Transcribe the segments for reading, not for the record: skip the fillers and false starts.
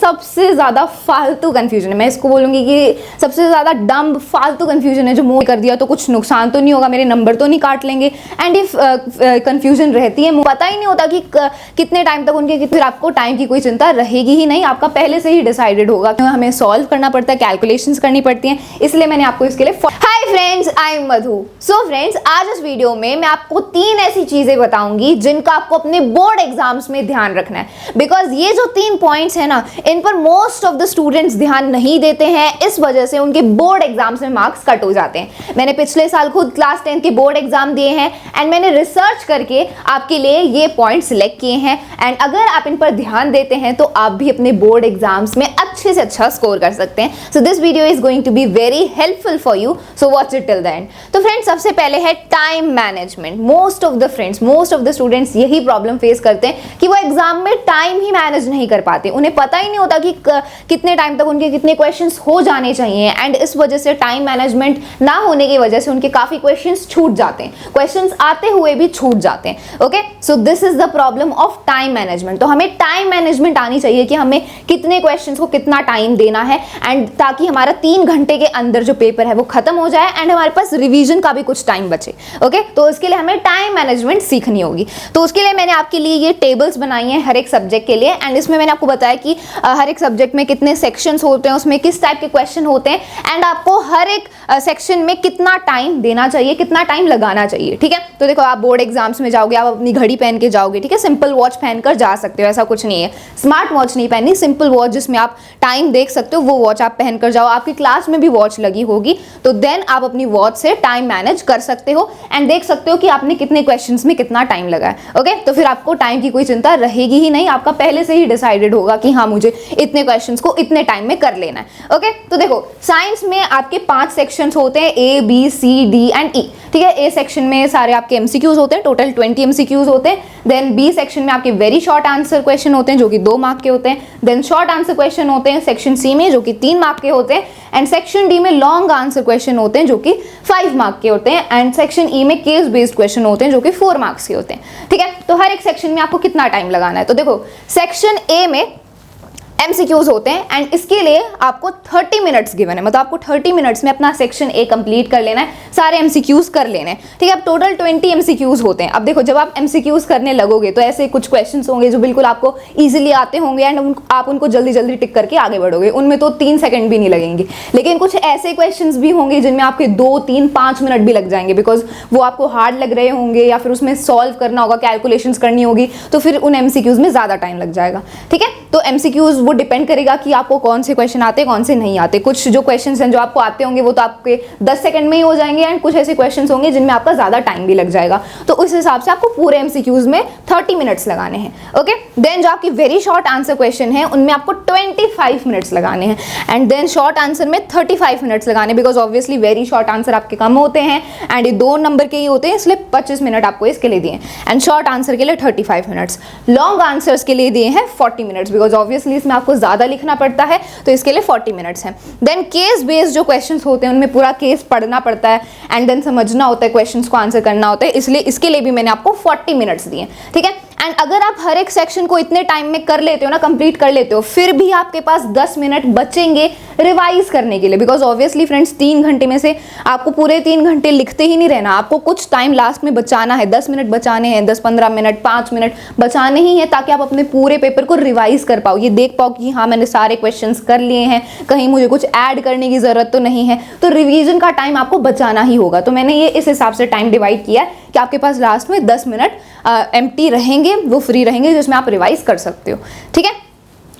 सबसे ज्यादा फालतू कंफ्यूजन है, मैं इसको बोलूंगी कि सबसे ज्यादा डम्ब फालतू कंफ्यूजन है, जो मूव कर दिया तो कुछ नुकसान तो नहीं होगा, मेरे नंबर तो नहीं काट लेंगे। एंड इफ कंफ्यूजन रहती है, पता ही नहीं होता कि कितने टाइम तक उनके, फिर आपको टाइम की कोई चिंता रहेगी ही नहीं, आपका पहले से ही डिसाइडेड होगा। हमें सॉल्व करना पड़ता है, कैलकुलेशंस करनी पड़ती हैं, इसलिए मैंने आपको इसके लिए hi friends, I am Madhu. So friends, आज इस वीडियो में मैं आपको 3 ऐसी चीजें बताऊंगी जिनका आपको अपने बोर्ड एग्जाम्स में ध्यान रखना है। बिकॉज ये जो 3 पॉइंट्स है ना, इन पर मोस्ट ऑफ द स्टूडेंट्स ध्यान नहीं देते हैं, इस वजह से उनके बोर्ड एग्जाम्स में मार्क्स कट हो जाते हैं। मैंने पिछले साल खुद क्लास 10 के बोर्ड एग्जाम दिए हैं एंड मैंने रिसर्च करके आपके लिए ये पॉइंट सिलेक्ट किए हैं। एंड अगर आप इन पर ध्यान देते हैं तो आप भी अपने बोर्ड एग्जाम्स में अच्छे से अच्छा स्कोर कर सकते हैं। So this video is going to be very helpful for you, so watch it till the end. तो फ्रेंड्स, सबसे पहले है time management. Most of the students यही प्रॉब्लम फेस करते हैं कि वो एग्जाम में टाइम ही मैनेज नहीं कर पाते, उन्हें पता ही नहीं होता कि कितने टाइम तक उनके कितने क्वेश्चंस हो जाने चाहिए। एंड इस वजह से टाइम मैनेजमेंट ना होने की वजह से उनके काफी क्वेश्चंस छूट जाते हैं, क्वेश्चंस आते हुए भी छूट जाते हैं। Okay, so this is the problem of time management. तो हमें टाइम मैनेजमेंट आनी चाहिए कि हमें कितने क्वेश्चंस को कितना टाइम देना है, एंड ताकि हमारा 3 घंटे के अंदर जो पेपर है वो खत्म हो जाए एंड हमारे पास रिवीजन का भी कुछ टाइम बचे। ओके, तो इसके लिए हमें टाइम मैनेजमेंट सीखनी होगी। तो उसके लिए मैंने आपके लिए ये टेबल्स बनाई हैं हर एक सब्जेक्ट के लिए। एंड इसमें मैंने आपको बताया कि हर एक सब्जेक्ट में कितने सेक्शंस होते हैं, उसमें किस टाइप के क्वेश्चन होते हैं, एंड आपको हर एक सेक्शन में कितना टाइम देना चाहिए, कितना टाइम लगाना चाहिए। ठीक है, तो देखो, आप बोर्ड एग्जाम्स में जाओगे, आप अपनी घड़ी पहन के जाओगे, ठीक है, सिंपल वॉच पहनकर जा सकते हो, ऐसा कुछ नहीं है। स्मार्ट वॉच नहीं पहननी, सिंपल वॉच जिसमें आप टाइम देख सकते हो, वो वॉच आप पहनकर जाओ। आपकी क्लास में भी वॉच लगी होगी, तो देन आप अपनी वॉच से टाइम मैनेज कर सकते हो एंड देख सकते हो कि आपने कितने क्वेश्चंस में कितना टाइम लगाया। ओके, तो फिर आपको टाइम की कोई चिंता रहेगी ही नहीं, आपका पहले से ही डिसाइडेड होगा कि हाँ, मुझे इतने क्वेश्चंस को इतने टाइम में कर लेना है। ओके, तो देखो, साइंस में आपके 5 सेक्शंस होते हैं, A B C D and E. ठीक है, ए सेक्शन में सारे आपके एमसीक्यूज होते हैं, टोटल 20 एमसीक्यूज होते हैं। देन बी सेक्शन में आपके वेरी शॉर्ट आंसर क्वेश्चन होते हैं जो कि 2 मार्क के होते हैं। देन शॉर्ट आंसर क्वेश्चन होते हैं सेक्शन सी में जो कि 3 मार्क के होते हैं। एंड सेक्शन डी में लॉन्ग आंसर क्वेश्चन होते हैं जो कि 5 मार्क के होते हैं। एंड सेक्शन ई में केस बेस्ड क्वेश्चन होते हैं जो कि 4 मार्क्स के होते हैं। ठीक है, तो हर एक सेक्शन में आपको कितना टाइम लगाना है। तो देखो, सेक्शन ए में एमसीक्यूज होते हैं एंड इसके लिए आपको 30 मिनट्स गिवन है, मतलब आपको 30 मिनट्स में अपना सेक्शन ए कंप्लीट कर लेना है, सारे एमसीक्यूज कर लेने हैं। ठीक है, अब टोटल 20 एमसीक्यूज होते हैं। अब देखो, जब आप एमसीक्यूज करने लगोगे तो ऐसे कुछ क्वेश्चंस होंगे जो बिल्कुल आपको इजीली आते होंगे एंड आप उनको जल्दी जल्दी टिक करके आगे बढ़ोगे, उनमें तो 3 सेकंड भी नहीं लगेंगे। लेकिन कुछ ऐसे क्वेश्चंस भी होंगे जिनमें आपके 2, 3, 5 मिनट भी लग जाएंगे, बिकॉज वो आपको हार्ड लग रहे होंगे या फिर उसमें सॉल्व करना होगा, कैलकुलेशंस करनी होगी, तो फिर उन एमसीक्यूज में ज्यादा टाइम लग जाएगा। ठीक है, तो एमसीक्यूज वो डिपेंड करेगा कि आपको कौन से क्वेश्चन आते हैं, कौन से नहीं आते। कुछ जो क्वेश्चंस हैं जो आपको आते होंगे वो तो आपके 10 सेकंड में ही हो जाएंगे एंड कुछ ऐसे क्वेश्चंस होंगे जिनमें आपका ज्यादा टाइम भी लग जाएगा। तो उस हिसाब से आपको पूरे एमसीक्यूज में 30 मिनट्स लगाने हैं। ओके, देन जो आपकी वेरी शॉर्ट आंसर क्वेश्चन है उनमें आपको 25 मिनट्स लगाने हैं एंड देन शॉर्ट आंसर में 35 मिनट्स लगाने, because obviously very short answer आपके कम होते हैं एंड ये 2 नंबर के ही होते हैं, इसलिए 25 मिनट आपको इसके लिए दिए एंड शॉर्ट आंसर के लिए 35 मिनट्स। लॉन्ग आंसर्स के लिए दिए हैं 40 मिनट्स, बिकॉज ऑब्वियसली इसमें आपको ज्यादा लिखना पड़ता है, तो इसके लिए 40 मिनट्स हैं। देन केस बेस्ड जो क्वेश्चंस होते हैं उनमें पूरा केस पढ़ना पड़ता है एंड देन समझना होता है, क्वेश्चंस को आंसर करना होता है, इसलिए इसके लिए भी मैंने आपको 40 मिनट्स दिए। ठीक है, एंड अगर आप हर एक सेक्शन को इतने टाइम में कर लेते हो ना, कंप्लीट कर लेते हो, फिर भी आपके पास 10 मिनट बचेंगे रिवाइज करने के लिए, बिकॉज ऑब्वियसली फ्रेंड्स 3 घंटे में से आपको पूरे 3 घंटे लिखते ही नहीं रहना, आपको कुछ टाइम लास्ट में बचाना है, 10 मिनट बचाने हैं, 10-15 मिनट 5 मिनट बचाने ही है, ताकि आप अपने पूरे पेपर को रिवाइज कर पाओ, ये देख पाओ कि हाँ, मैंने सारे क्वेश्चंस कर लिए हैं, कहीं मुझे कुछ ऐड करने की जरूरत तो नहीं है। तो रिवीजन का टाइम आपको बचाना ही होगा। तो मैंने ये इस हिसाब से टाइम डिवाइड किया है कि आपके पास लास्ट में 10 मिनट एम्प्टी रहेंगे, वो फ्री रहेंगे, जिसमें आप रिवाइज कर सकते हो। ठीक है,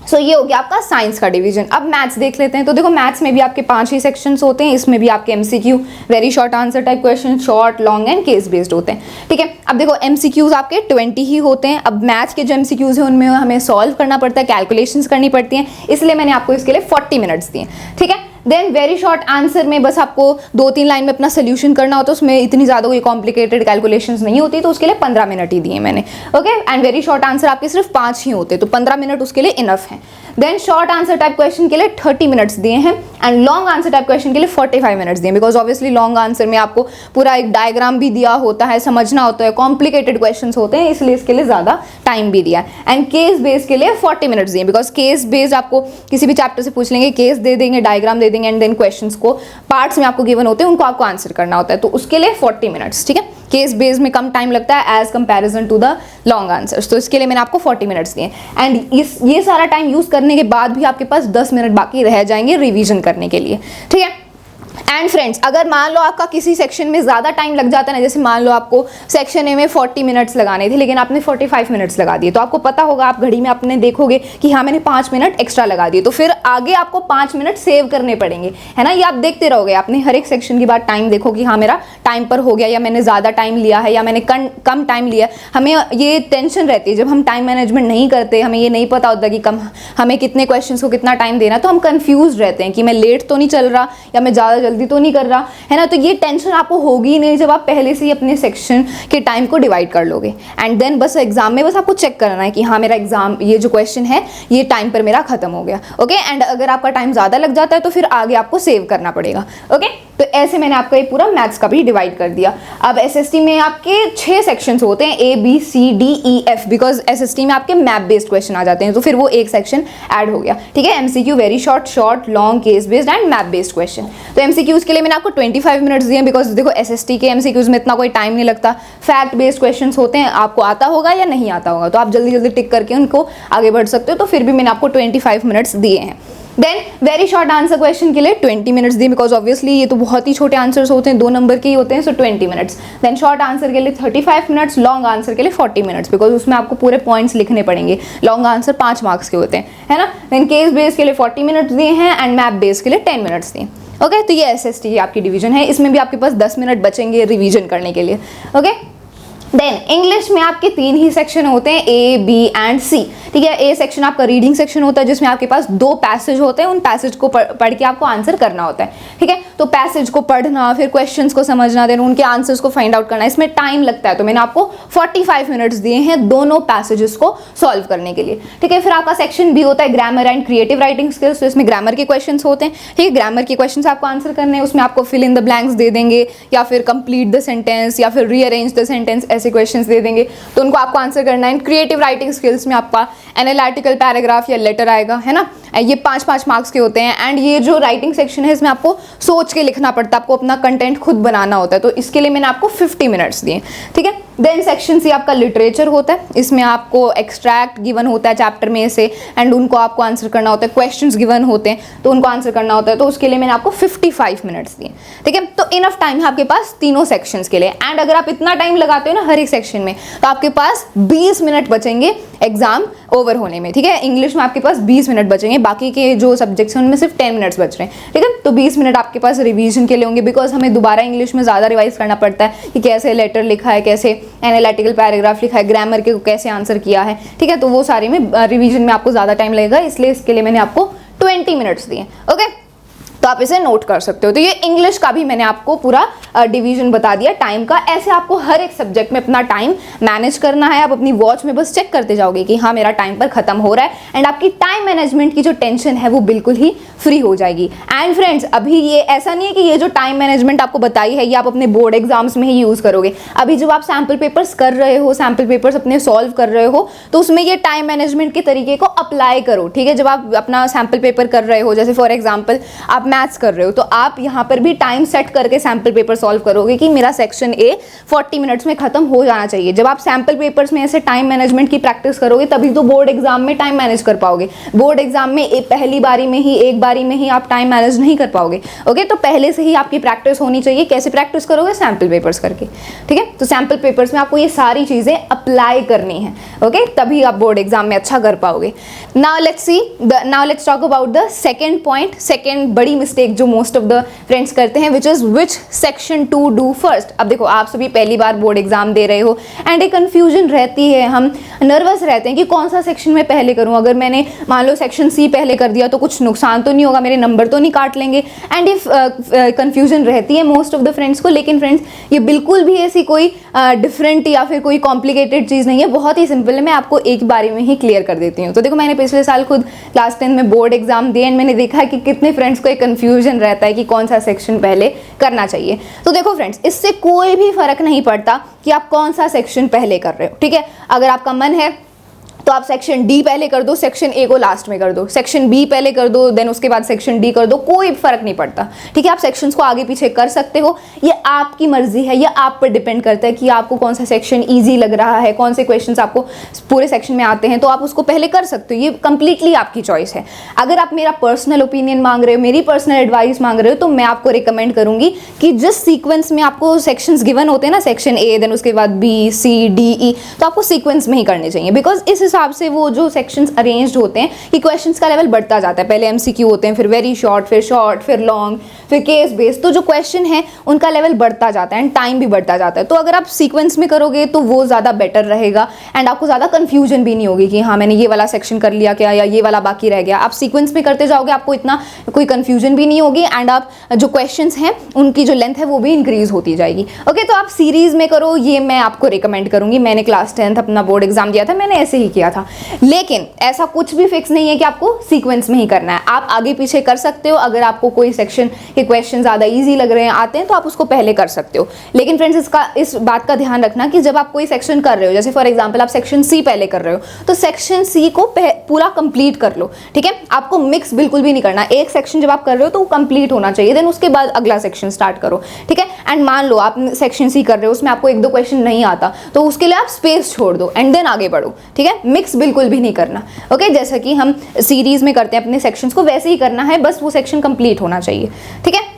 सो ये हो गया आपका साइंस का डिवीजन। अब मैथ्स देख लेते हैं। तो देखो, मैथ्स में भी आपके 5 ही सेक्शंस होते हैं, इसमें भी आपके MCQ, very short answer type question, short, long and case based होते हैं। ठीक है, अब देखो, एमसीक्यूज आपके 20 ही होते हैं। अब मैथ्स के जो एमसीक्यूज हैं उनमें हमें सॉल्व करना पड़ता है, कैलकुलेशंस करनी पड़ती हैं, इसलिए मैंने आपको इसके लिए 40 मिनट्स दिए। ठीक है, देन वेरी शॉर्ट आंसर में बस आपको 2-3 लाइन में अपना सोल्यूशन करना होता है, उसमें इतनी ज़्यादा कोई कॉम्प्लिकेटेड कैलकुलेशंस नहीं होती, तो उसके लिए 15 मिनट ही दिए मैंने। Okay, and very short answer आपके सिर्फ 5 ही होते, तो 15 मिनट उसके लिए इनफ है। Then short answer type question के लिए 30 मिनट्स दिए हैं and long answer type question के लिए 45 मिनट्स दिए, बिकॉज ऑब्वियसली लॉन्ग आंसर में आपको पूरा एक डायग्राम भी दिया होता है, समझना होता है, कॉम्प्लिकेटेड क्वेश्चंस होते हैं, इसलिए इसके लिए ज़्यादा टाइम भी दिया है। एंड केस बेस्ड के लिए 40 मिनट्स दिए, बिकॉज केस बेस्ड आपको किसी भी चैप्टर से पूछ लेंगे, केस दे देंगे, डायग्राम दे देंगे, एंड देन क्वेश्चंस को पार्ट्स में आपको गिवन होते हैं, उनको आपको आंसर करना होता है, तो उसके लिए 40 मिनट्स, ठीक है। केस बेस्ड में कम टाइम लगता है as comparison to the long answers, तो इसके लिए मैंने आपको 40 मिनट्स दिए। एंड ये सारा टाइम यूज करने के बाद भी आपके पास 10 मिनट बाकी रह जाएंगे रिवीजन करने के लिए, ठीक है। एंड फ्रेंड्स, अगर मान लो आपका किसी सेक्शन में ज़्यादा टाइम लग जाता है ना, जैसे मान लो आपको सेक्शन ए में 40 मिनट्स लगाने थे लेकिन आपने 45 मिनट्स लगा दिए, तो आपको पता होगा, आप घड़ी में अपने देखोगे कि हाँ मैंने 5 मिनट एक्स्ट्रा लगा दिए, तो फिर आगे आपको 5 मिनट सेव करने पड़ेंगे, है ना। ये आप देखते रहोगे, आपने हर एक सेक्शन के बाद टाइम देखो कि हाँ मेरा टाइम पर हो गया, या मैंने ज़्यादा टाइम लिया है, या मैंने कम टाइम लिया। हमें ये टेंशन रहती है जब हम टाइम मैनेजमेंट नहीं करते, हमें ये नहीं पता होता कि हमें कितने क्वेश्चन को कितना टाइम देना, तो हम कन्फ्यूज रहते हैं कि मैं लेट तो नहीं चल रहा या मैं ज़्यादा जल्दी तो नहीं कर रहा, है ना। तो ये टेंशन आपको होगी नहीं जब आप पहले से ही अपने सेक्शन के टाइम को डिवाइड कर लोगे। एंड देन बस एग्जाम में बस आपको चेक करना है कि हाँ मेरा एग्जाम ये जो क्वेश्चन है ये टाइम पर मेरा खत्म हो गया, ओके। एंड अगर आपका टाइम ज़्यादा लग जाता है तो फिर आगे आपको सेव करना पड़ेगा, ओके। तो ऐसे मैंने आपका ये पूरा मैथ्स का भी डिवाइड कर दिया। अब एसएसटी में आपके 6 सेक्शंस होते हैं, A B C D E F, because SST में आपके मैप बेस्ड क्वेश्चन आ जाते हैं, तो फिर वो एक सेक्शन ऐड हो गया, ठीक है। MCQ very short, short, long, case based and map based question. तो एमसीक्यूज के लिए मैंने आपको 25 मिनट्स दिए, बिकॉज देखो एसएसटी के एमसीक्यूज में इतना कोई टाइम नहीं लगता, फैक्ट बेस्ड क्वेश्चंस होते हैं, आपको आता होगा या नहीं आता होगा, तो आप जल्दी जल्दी टिक करके उनको आगे बढ़ सकते हो, तो फिर भी मैंने आपको 25 मिनट्स दिए हैं। Then very short answer question के लिए 20 मिनट्स दिए, बिकॉज ऑब्वियसली ये तो बहुत ही छोटे आंसर्स होते हैं, 2 नंबर के ही होते हैं, सो 20 मिनट्स। देन शॉर्ट आंसर के लिए 35 मिनट्स, लॉन्ग आंसर के लिए 40 मिनट्स, बिकॉज उसमें आपको पूरे पॉइंट्स लिखने पड़ेंगे, लॉन्ग आंसर 5 मार्क्स के होते हैं, है ना। देन केस बेस के लिए 40 मिनट्स दिए हैं एंड मैप बेस के लिए 10 मिनट्स दिए, ओके। तो ये एसएसटी आपकी डिवीजन है, इसमें भी आपके पास 10 मिनट बचेंगे रिवीजन करने के लिए, ओके। देन इंग्लिश में आपके 3 ही सेक्शन होते हैं, A, B एंड C, ठीक है। ए सेक्शन आपका रीडिंग सेक्शन होता है जिसमें आपके पास 2 पैसेज होते हैं, उन पैसेज को पढ़ के आपको आंसर करना होता है, ठीक है। तो पैसेज को पढ़ना, फिर क्वेश्चंस को समझना, देन उनके आंसर्स को फाइंड आउट करना, इसमें टाइम लगता है, तो मैंने आपको 45 मिनट्स दिए हैं दोनों पैसेजेस को सॉल्व करने के लिए, ठीक है। फिर आपका सेक्शन B होता है grammar and creative writing skills, तो इसमें ग्रामर के क्वेश्चन होते हैं, ठीक है। ग्रामर के क्वेश्चन आपको आंसर करने हैं, उसमें आपको फिल इन द ब्लैंक्स दे देंगे, या फिर कंप्लीट द सेंटेंस, या फिर रीअरेंज द सेंटेंस, ऐसे क्वेश्चन दे देंगे, तो उनको आपको आंसर करना है। क्रिएटिव राइटिंग स्किल्स में आपका एनालिटिकल पैराग्राफ या लेटर आएगा, है ना। ये 5-5 मार्क्स के होते हैं। एंड ये जो राइटिंग सेक्शन है इसमें आपको सोच के लिखना पड़ता है, आपको अपना कंटेंट खुद बनाना होता है, तो इसके लिए मैंने आपको 50 मिनट्स दिए, ठीक है। देन सेक्शन सी आपका लिटरेचर होता है, इसमें आपको एक्सट्रैक्ट गिवन होता है चैप्टर में से, एंड उनको आपको आंसर करना होता है, क्वेश्चंस गिवन होते हैं तो उनको आंसर करना होता है, तो उसके लिए मैंने आपको 55 मिनट्स दिए, ठीक है। तो इनफ टाइम है आपके पास तीनों सेक्शंस के लिए। एंड अगर आप इतना टाइम लगाते हो ना हर एक सेक्शन में, तो आपके पास 20 मिनट बचेंगे एग्जाम ओवर होने में, ठीक है। इंग्लिश में आपके पास 20 मिनट बचेंगे, बाकी के जो सब्जेक्ट्स हैं उनमें सिर्फ 10 मिनट्स बच रहे हैं, ठीक है। तो 20 मिनट आपके पास रिवीजन के लिए होंगे, बिकॉज हमें दोबारा इंग्लिश में ज़्यादा रिवाइज करना पड़ता है कि कैसे लेटर लिखा है, कैसे एनालिटिकल पैराग्राफ लिखा है, ग्रामर के कैसे आंसर किया है, ठीक है। तो वो सारे में रिवीजन में आपको ज़्यादा टाइम लगेगा, इसलिए इसके लिए मैंने आपको 20 मिनट्स दिए, ओके। तो आप इसे नोट कर सकते हो। तो ये इंग्लिश का भी मैंने आपको पूरा डिवीजन बता दिया टाइम का। ऐसे आपको हर एक सब्जेक्ट में अपना टाइम मैनेज करना है। आप अपनी वॉच में बस चेक करते जाओगे कि हाँ मेरा टाइम पर खत्म हो रहा है, एंड आपकी टाइम मैनेजमेंट की जो टेंशन है वो बिल्कुल ही फ्री हो जाएगी। एंड फ्रेंड्स, अभी ये ऐसा नहीं है कि ये जो टाइम मैनेजमेंट आपको बताई है ये आप अपने बोर्ड एग्जाम्स में ही यूज़ करोगे। अभी जब आप सैम्पल पेपर्स कर रहे हो, सैम्पल पेपर्स अपने सॉल्व कर रहे हो, तो उसमें ये टाइम मैनेजमेंट के तरीके को अप्लाई करो, ठीक है। जब आप अपना सैम्पल पेपर कर रहे हो, जैसे फॉर एग्जाम्पल आप मैथ्स कर रहे हो, तो आप यहाँ पर भी टाइम सेट करके सैम्पल पेपर सॉल्व करोगे कि मेरा सेक्शन ए 40 मिनट्स में खत्म हो जाना चाहिए। जब आप सैम्पल पेपर्स में ऐसे टाइम मैनेजमेंट की प्रैक्टिस करोगे तभी तो बोर्ड एग्जाम में टाइम मैनेज कर पाओगे। बोर्ड एग्जाम में पहली बारी में ही, एक बारी में ही आप टाइम मैनेज नहीं कर पाओगे, ओके। तो पहले से ही आपकी प्रैक्टिस होनी चाहिए। कैसे प्रैक्टिस करोगे? सैम्पल पेपर्स करके, ठीक है। तो सैम्पल पेपर्स में आपको ये सारी चीजें अप्लाई करनी है, ओके, तभी आप बोर्ड एग्जाम में अच्छा कर पाओगे। Now let's talk about the second point, second बड़ी मिस्टेक जो मोस्ट ऑफ द फ्रेंड्स करते हैं, which section two do first. अब देखो, आप सभी पहली बार बोर्ड एग्जाम दे रहे हो एंड एक कंफ्यूजन रहती है, हम नर्वस रहते हैं कि कौन सा सेक्शन मैं पहले करूं। अगर मैंने मान लो सेक्शन सी पहले कर दिया तो कुछ नुकसान तो नहीं होगा, मेरे नंबर तो नहीं काट लेंगे। एंड इफ कंफ्यूजन रहती है मोस्ट ऑफ द फ्रेंड्स को, लेकिन फ्रेंड्स ये बिल्कुल भी ऐसी कोई डिफरेंट या फिर कोई कॉम्प्लिकेटेड चीज़ नहीं है, बहुत ही सिंपल सिंपल है, मैं आपको एक बारी में ही क्लियर कर देती हूँ। तो देखो मैंने पिछले साल खुद क्लास 10 में बोर्ड एग्जाम दिए एंड मैंने देखा कि कितने फ्रेंड्स को एक कन्फ्यूजन रहता है कि कौन सा सेक्शन पहले करना चाहिए। तो देखो फ्रेंड्स, इससे कोई भी फर्क नहीं पड़ता कि आप कौन सा सेक्शन पहले कर रहे हो, ठीक है। अगर आपका मन है तो आप सेक्शन डी पहले कर दो, सेक्शन ए को लास्ट में कर दो, सेक्शन बी पहले कर दो, देन उसके बाद सेक्शन डी कर दो, कोई फर्क नहीं पड़ता, ठीक है। आप सेक्शंस को आगे पीछे कर सकते हो, ये आपकी मर्जी है, ये आप पर डिपेंड करता है कि आपको कौन सा सेक्शन इजी लग रहा है, कौन से क्वेश्चंस आपको पूरे सेक्शन में आते हैं, तो आप उसको पहले कर सकते हो। ये कंप्लीटली आपकी चॉइस है। अगर आप मेरा पर्सनल ओपिनियन मांग रहे हो, मेरी पर्सनल एडवाइस मांग रहे हो, तो मैं आपको रिकमेंड करूंगी कि जिस सीक्वेंस में आपको सेक्शंस गिवन होते हैं ना, सेक्शन ए, देन उसके बाद बी, सी, डी, ई, तो आपको सीक्वेंस में ही करने चाहिए। बिकॉज इस हिसाब से वो जो सेक्शंस अरेंज्ड होते हैं कि क्वेश्चंस का लेवल बढ़ता जाता है। पहले एमसीक्यू होते हैं, फिर वेरी शॉर्ट, फिर लॉन्ग, फिर केस बेस्ड। तो जो क्वेश्चन है उनका लेवल बढ़ता जाता है एंड टाइम भी बढ़ता जाता है। तो अगर आप सीक्वेंस में करोगे तो वो ज़्यादा बेटर रहेगा एंड आपको ज़्यादा कन्फ्यूजन भी नहीं होगी कि हाँ मैंने ये वाला सेक्शन कर लिया क्या, या ये वाला बाकी रह गया। आप सीक्वेंस में करते जाओगे, आपको इतना कोई कन्फ्यूजन भी नहीं होगी एंड आप जो क्वेश्चंस हैं उनकी जो लेंथ है वो भी इंक्रीज होती जाएगी। ओके, तो आप सीरीज में करो, ये मैं आपको रिकमेंड करूंगी। मैंने क्लास 10th अपना बोर्ड एग्जाम दिया था, मैंने ऐसे ही किया था। लेकिन ऐसा कुछ भी फिक्स नहीं है कि आपको सीक्वेंस में ही करना है। आप आगे पीछे कर सकते हो। अगर आपको कोई सेक्शन के क्वेश्चन ज़्यादा इजी लग रहे हैं, आते हैं, तो आप उसको पहले कर सकते हो। लेकिन फ्रेंड्स, इस बात का ध्यान रखना कि जब आप कोई सेक्शन कर रहे हो, जैसे फॉर एग्जाम्पल आप सेक्शन सी पहले कर रहे हो, तो सेक्शन सी को पूरा कंप्लीट कर लो, ठीक है। आपको मिक्स बिल्कुल भी नहीं करना। एक सेक्शन जब आप कर रहे हो तो वो कंप्लीट होना चाहिए, देन उसके बाद अगला सेक्शन स्टार्ट करो, ठीक है। एंड मान लो आप सेक्शन सी कर रहे हो, उसमें आपको एक दो क्वेश्चन नहीं आता, तो उसके लिए आप स्पेस छोड़ दो एंड देन आगे बढ़ो, ठीक है। मिक्स बिल्कुल भी नहीं करना। ओके, जैसा कि हम सीरीज में करते हैं अपने सेक्शंस को, वैसे ही करना है, बस वो सेक्शन कंप्लीट होना चाहिए, ठीक है।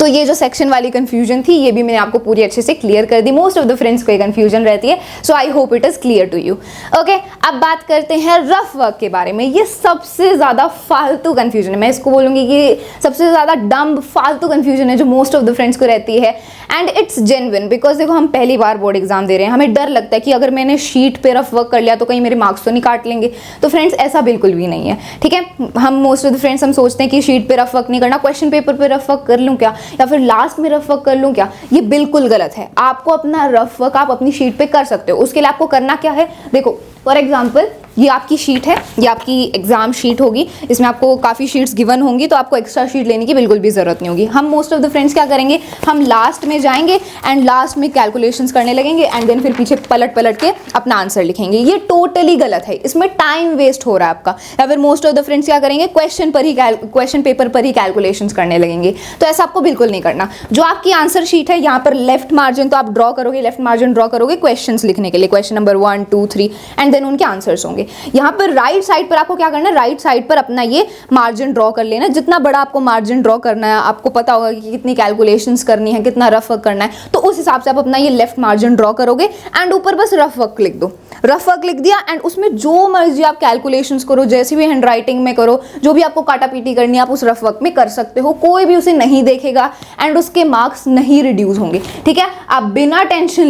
तो ये जो सेक्शन वाली कंफ्यूजन थी, ये भी मैंने आपको पूरी अच्छे से क्लियर कर दी। मोस्ट ऑफ द फ्रेंड्स को ये कंफ्यूजन रहती है, so I hope it is clear to you. Okay, अब बात करते हैं रफ वर्क के बारे में। ये सबसे ज़्यादा फालतू कंफ्यूजन है, मैं इसको बोलूँगी कि सबसे ज़्यादा डम्ब फालतू कंफ्यूजन है जो मोस्ट ऑफ द फ्रेंड्स को रहती है एंड इट्स जेन्युइन। बिकॉज देखो, हम पहली बार बोर्ड एग्जाम दे रहे हैं, हमें डर लगता है कि अगर मैंने शीट पे रफ वर्क कर लिया तो कहीं मेरे मार्क्स तो नहीं काट लेंगे। तो फ्रेंड्स, ऐसा बिल्कुल भी नहीं है, ठीक है। हम मोस्ट ऑफ द फ्रेंड्स हम सोचते हैं कि शीट पे रफ वर्क नहीं करना, क्वेश्चन पेपर पे रफ वर्क कर लूँ क्या, या फिर लास्ट में रफ वर्क कर लूँ क्या। ये बिल्कुल गलत है। आपको अपना रफ वर्क आप अपनी शीट पे कर सकते हो। उसके लिए आपको करना क्या है, देखो फॉर एग्जाम्पल ये आपकी शीट है, ये आपकी एग्जाम शीट होगी, इसमें आपको काफ़ी शीट्स गिवन होंगी, तो आपको एक्स्ट्रा शीट लेने की बिल्कुल भी ज़रूरत नहीं होगी। हम मोस्ट ऑफ द फ्रेंड्स क्या करेंगे, हम लास्ट में जाएंगे एंड लास्ट में कैलकुलेशंस करने लगेंगे एंड देन फिर पीछे पलट के अपना आंसर लिखेंगे। ये टोटली गलत है, इसमें टाइम वेस्ट हो रहा है आपका। या फिर मोस्ट ऑफ द फ्रेंड्स क्या करेंगे, क्वेश्चन पेपर पर ही कैलकुलेशंस करने लगेंगे। तो ऐसा आपको बिल्कुल नहीं करना। जो आपकी आंसर शीट है, यहाँ पर लेफ्ट मार्जिन तो आप ड्रॉ करोगे, लेफ्ट मार्जिन ड्रॉ करोगे क्वेश्चन लिखने के लिए, क्वेश्चन नंबर 1, 2, 3 एंड देन उनके आंसर्स होंगे। यहाँ पर राइट साइड पर आपको क्या करना है, राइट साइड पर अपना ये मार्जिन ड्रॉ कर लेना। जितना बड़ा आपको मार्जिन ड्रॉ करना है, आपको पता होगा कि कितनी कैलकुलेशंस करनी है, कितना रफ वर्क करना है, तो उस हिसाब से आप अपना ये लेफ्ट मार्जिन ड्रॉ करोगे एंड ऊपर बस रफ वर्क लिख दो। रफ वर्क लिख दिया एंड उसमें जो मर्जी आप कैलकुलेशंस करो, जैसी भी हैंड राइटिंग में करो, जो भी आपको काटा पीटी करनी है आप उस रफ वर्क में कर सकते हो। कोई भी उसे नहीं देखेगा एंड उसके मार्क्स नहीं रिड्यूस होंगे, ठीक है। आप बिना टेंशन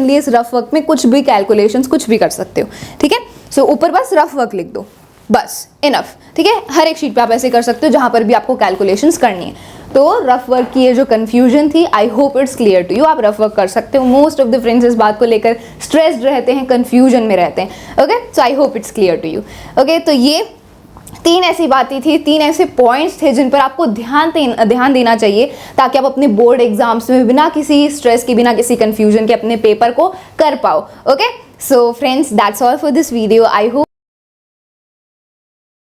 लिए इस रफ वर्क में कुछ भी कैलकुलेशंस कुछ भी कर सकते हो, ठीक है। सो ऊपर बस रफ वर्क लिख दो, बस इनफ, ठीक है। हर एक शीट पे आप ऐसे कर सकते हो जहां पर भी आपको कैलकुलेशंस करनी है। तो रफ वर्क की ये जो कंफ्यूजन थी, I hope it's clear to you. आप रफ वर्क कर सकते हो। मोस्ट ऑफ द फ्रेंड्स इस बात को लेकर स्ट्रेस्ड रहते हैं, कंफ्यूजन में रहते हैं। Okay, so I hope it's clear to you. Okay, तो ये 3 ऐसी बातें थी, 3 ऐसे पॉइंट्स थे जिन पर आपको ध्यान देना चाहिए ताकि आप अपने बोर्ड एग्जाम्स में बिना किसी स्ट्रेस के, बिना किसी कंफ्यूजन के अपने पेपर को कर पाओ। Okay, so friends, that's all for this video. I hope